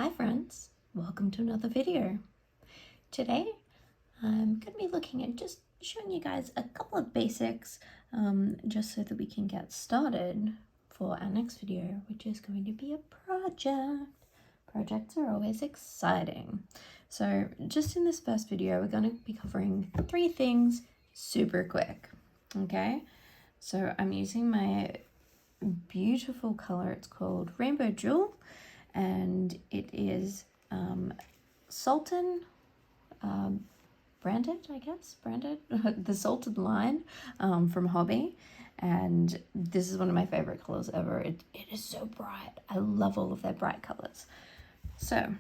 Hi friends, welcome to another video. Today I'm going to be looking at just showing you guys a couple of basics just so that we can get started for our next video, which is going to be a project. Projects are always exciting. So just in this first video we're going to be covering 3 things super quick. Okay, so I'm using my beautiful color. It's called Rainbow Jewel, and it is Sultan branded, the Sultan line from Hobby, and this is one of my favorite colors ever. It is so bright. I love all of their bright colors. So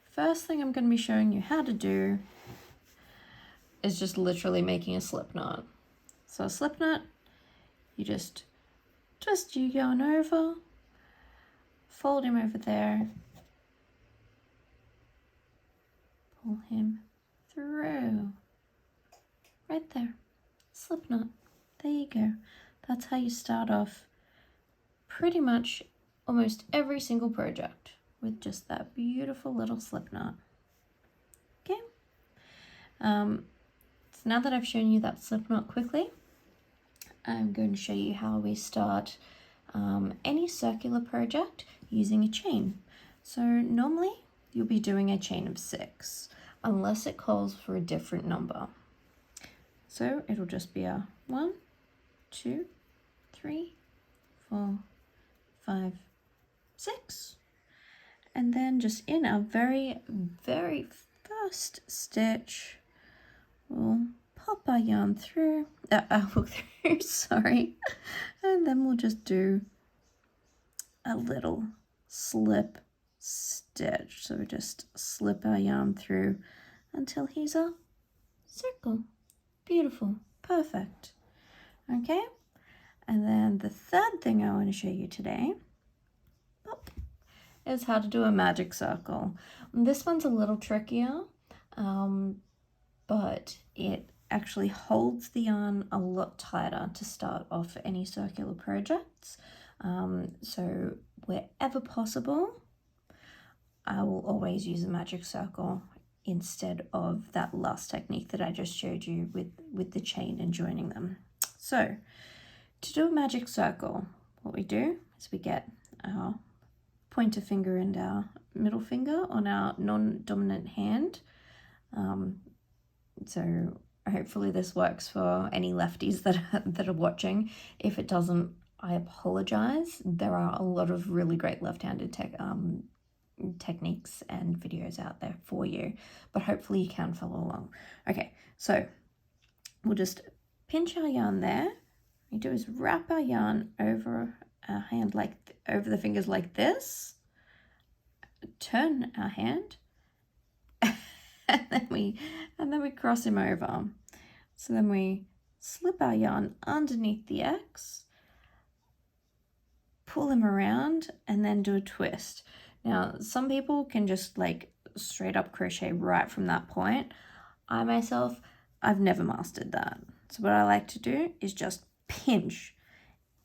first thing I'm going to be showing you how to do is just literally making a slip knot. So a slip knot, you just you yarn over, fold him over there, pull him through, right there, slip knot. There you go. That's how you start off pretty much almost every single project, with just that beautiful little slip knot. Okay. So now that I've shown you that slip knot quickly, I'm going to show you how we start any circular project using a chain. So normally you'll be doing a chain of 6 unless it calls for a different number. So it'll just be a 1, 2, 3, 4, 5, 6. And then just in our very first stitch, we'll pop our yarn through, our hook through, sorry, and then we'll just do a little slip stitch. So we just slip our yarn through until he's a circle. Beautiful, perfect. Okay, and then the third thing I want to show you today is how to do a magic circle. This one's a little trickier, but it actually holds the yarn a lot tighter to start off any circular projects. So wherever possible, I will always use a magic circle instead of that last technique that I just showed you with the chain and joining them. So to do a magic circle, what we do is we get our pointer finger and our middle finger on our non-dominant hand. So hopefully this works for any lefties that are watching. If it doesn't, I apologize. There are a lot of really great left-handed techniques and videos out there for you, but hopefully you can follow along. Okay, so we'll just pinch our yarn there. What we do is wrap our yarn over our hand, over the fingers like this, turn our hand, and then we cross him over. So then we slip our yarn underneath the X, pull him around, and then do a twist. Now some people can just straight up crochet right from that point. I myself, I've never mastered that. So what I like to do is just pinch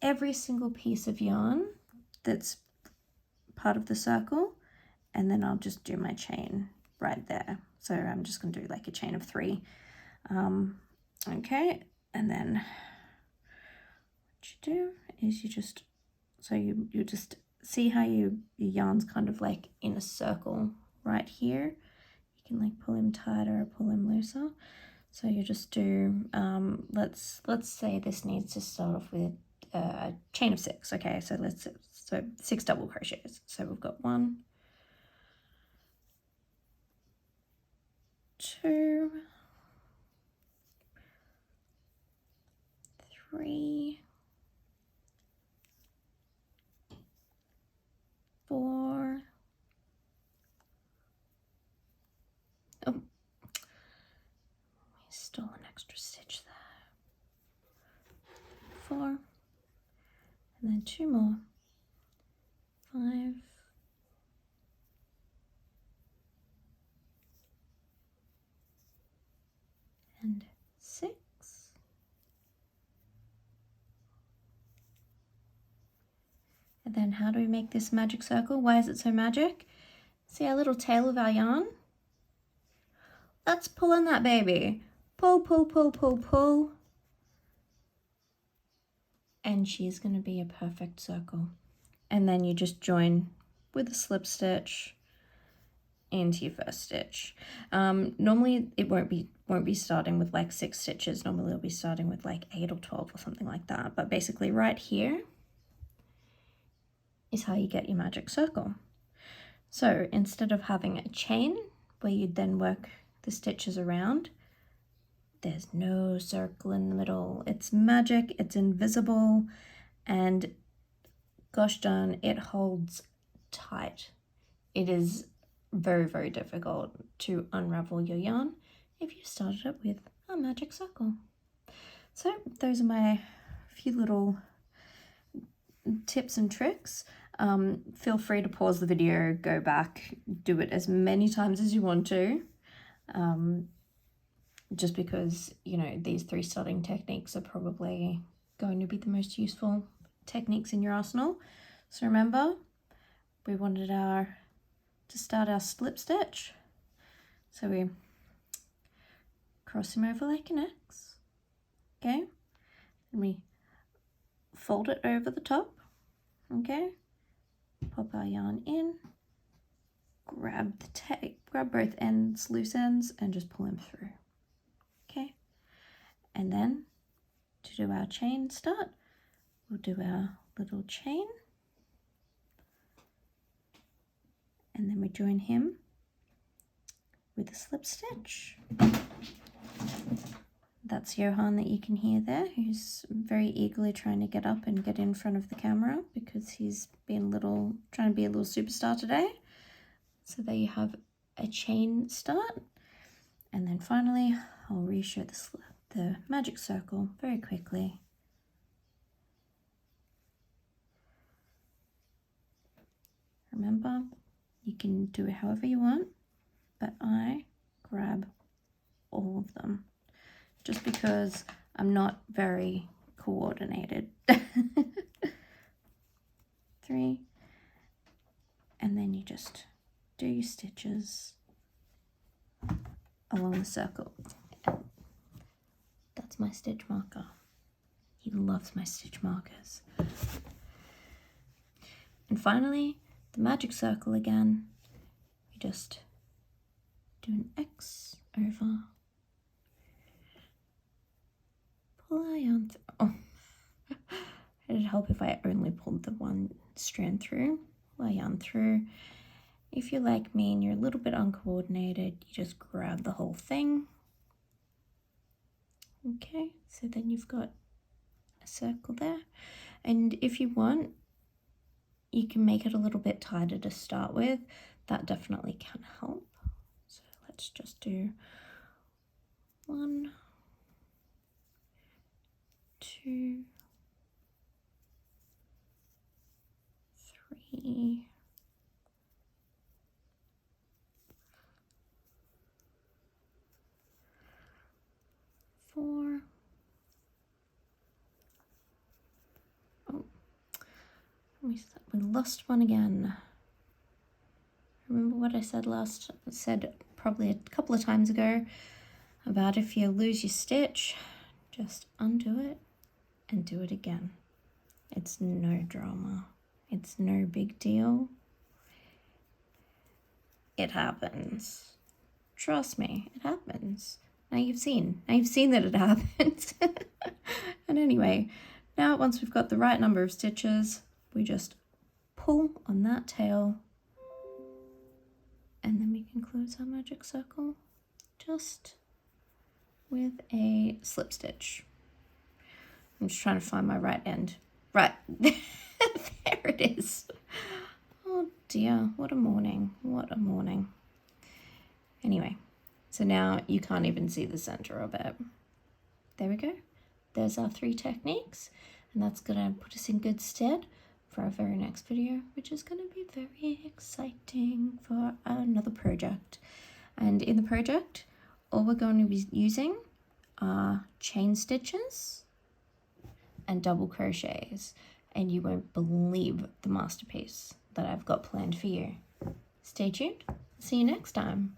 every single piece of yarn that's part of the circle, and then I'll just do my chain right there. So I'm just going to do like a chain of 3. Okay, and then what you do is you just see how your yarn's kind of like in a circle right here. You can pull him tighter or pull him looser. So you just do let's say this needs to start off with a chain of 6. Okay, so 6 double crochets. So we've got 1, 2, 3, 4. Oh, we stole an extra stitch there. 4, and then 2 more. 5, and 6. And then how do we make this magic circle? Why is it so magic? See our little tail of our yarn? Let's pull on that baby. Pull, pull, pull, pull, pull. And she's going to be a perfect circle. And then you just join with a slip stitch into your first stitch. Normally it won't be starting with like 6 stitches. Normally it'll be starting with like 8 or 12 or something like that. But basically right here is how you get your magic circle. So instead of having a chain where you'd then work the stitches around, there's no circle in the middle. It's magic, it's invisible, and gosh darn, it holds tight. It is very, very difficult to unravel your yarn if you started it with a magic circle. So those are my few little tips and tricks. Feel free to pause the video, go back, do it as many times as you want to. Just because, you know, these 3 starting techniques are probably going to be the most useful techniques in your arsenal. So remember, we wanted to start our slip stitch. So we cross him over like an X, okay? And we fold it over the top, okay? Pop our yarn in, grab both ends, loose ends, and just pull him through. Okay, and then to do our chain start, we'll do our little chain, and then we join him with a slip stitch. That's Johan that you can hear there, who's very eagerly trying to get up and get in front of the camera because he's been trying to be a little superstar today. So there you have a chain start, and then finally I'll reshow the magic circle very quickly. Remember, you can do it however you want, but I grab all of them just because I'm not very coordinated. 3, and then you just do your stitches along the circle. That's my stitch marker. He loves my stitch markers. And finally, the magic circle again. We just do an X over, pull our yarn through. Oh, it'd help if I only pulled the one strand through, pull our yarn through. If you're like me and you're a little bit uncoordinated, you just grab the whole thing. Okay, so then you've got a circle there. And if you want, you can make it a little bit tighter to start with. That definitely can help. So let's just do 1, 2, 3, 4. Oh, we lost one again. Remember what I said probably a couple of times ago about if you lose your stitch, just undo it and do it again. It's no drama. It's no big deal. It happens. Trust me, it happens. Now you've seen that it happens. And anyway, now once we've got the right number of stitches, we just pull on that tail, and then we can close our magic circle just with a slip stitch. I'm just trying to find my right end. Right, there it is. Oh dear, what a morning, what a morning. Anyway, so now you can't even see the center of it. There we go. There's our 3 techniques, and that's gonna put us in good stead for our very next video, which is gonna be very exciting for another project. And in the project, all we're going to be using are chain stitches and double crochets, and you won't believe the masterpiece that I've got planned for you. Stay tuned. See you next time.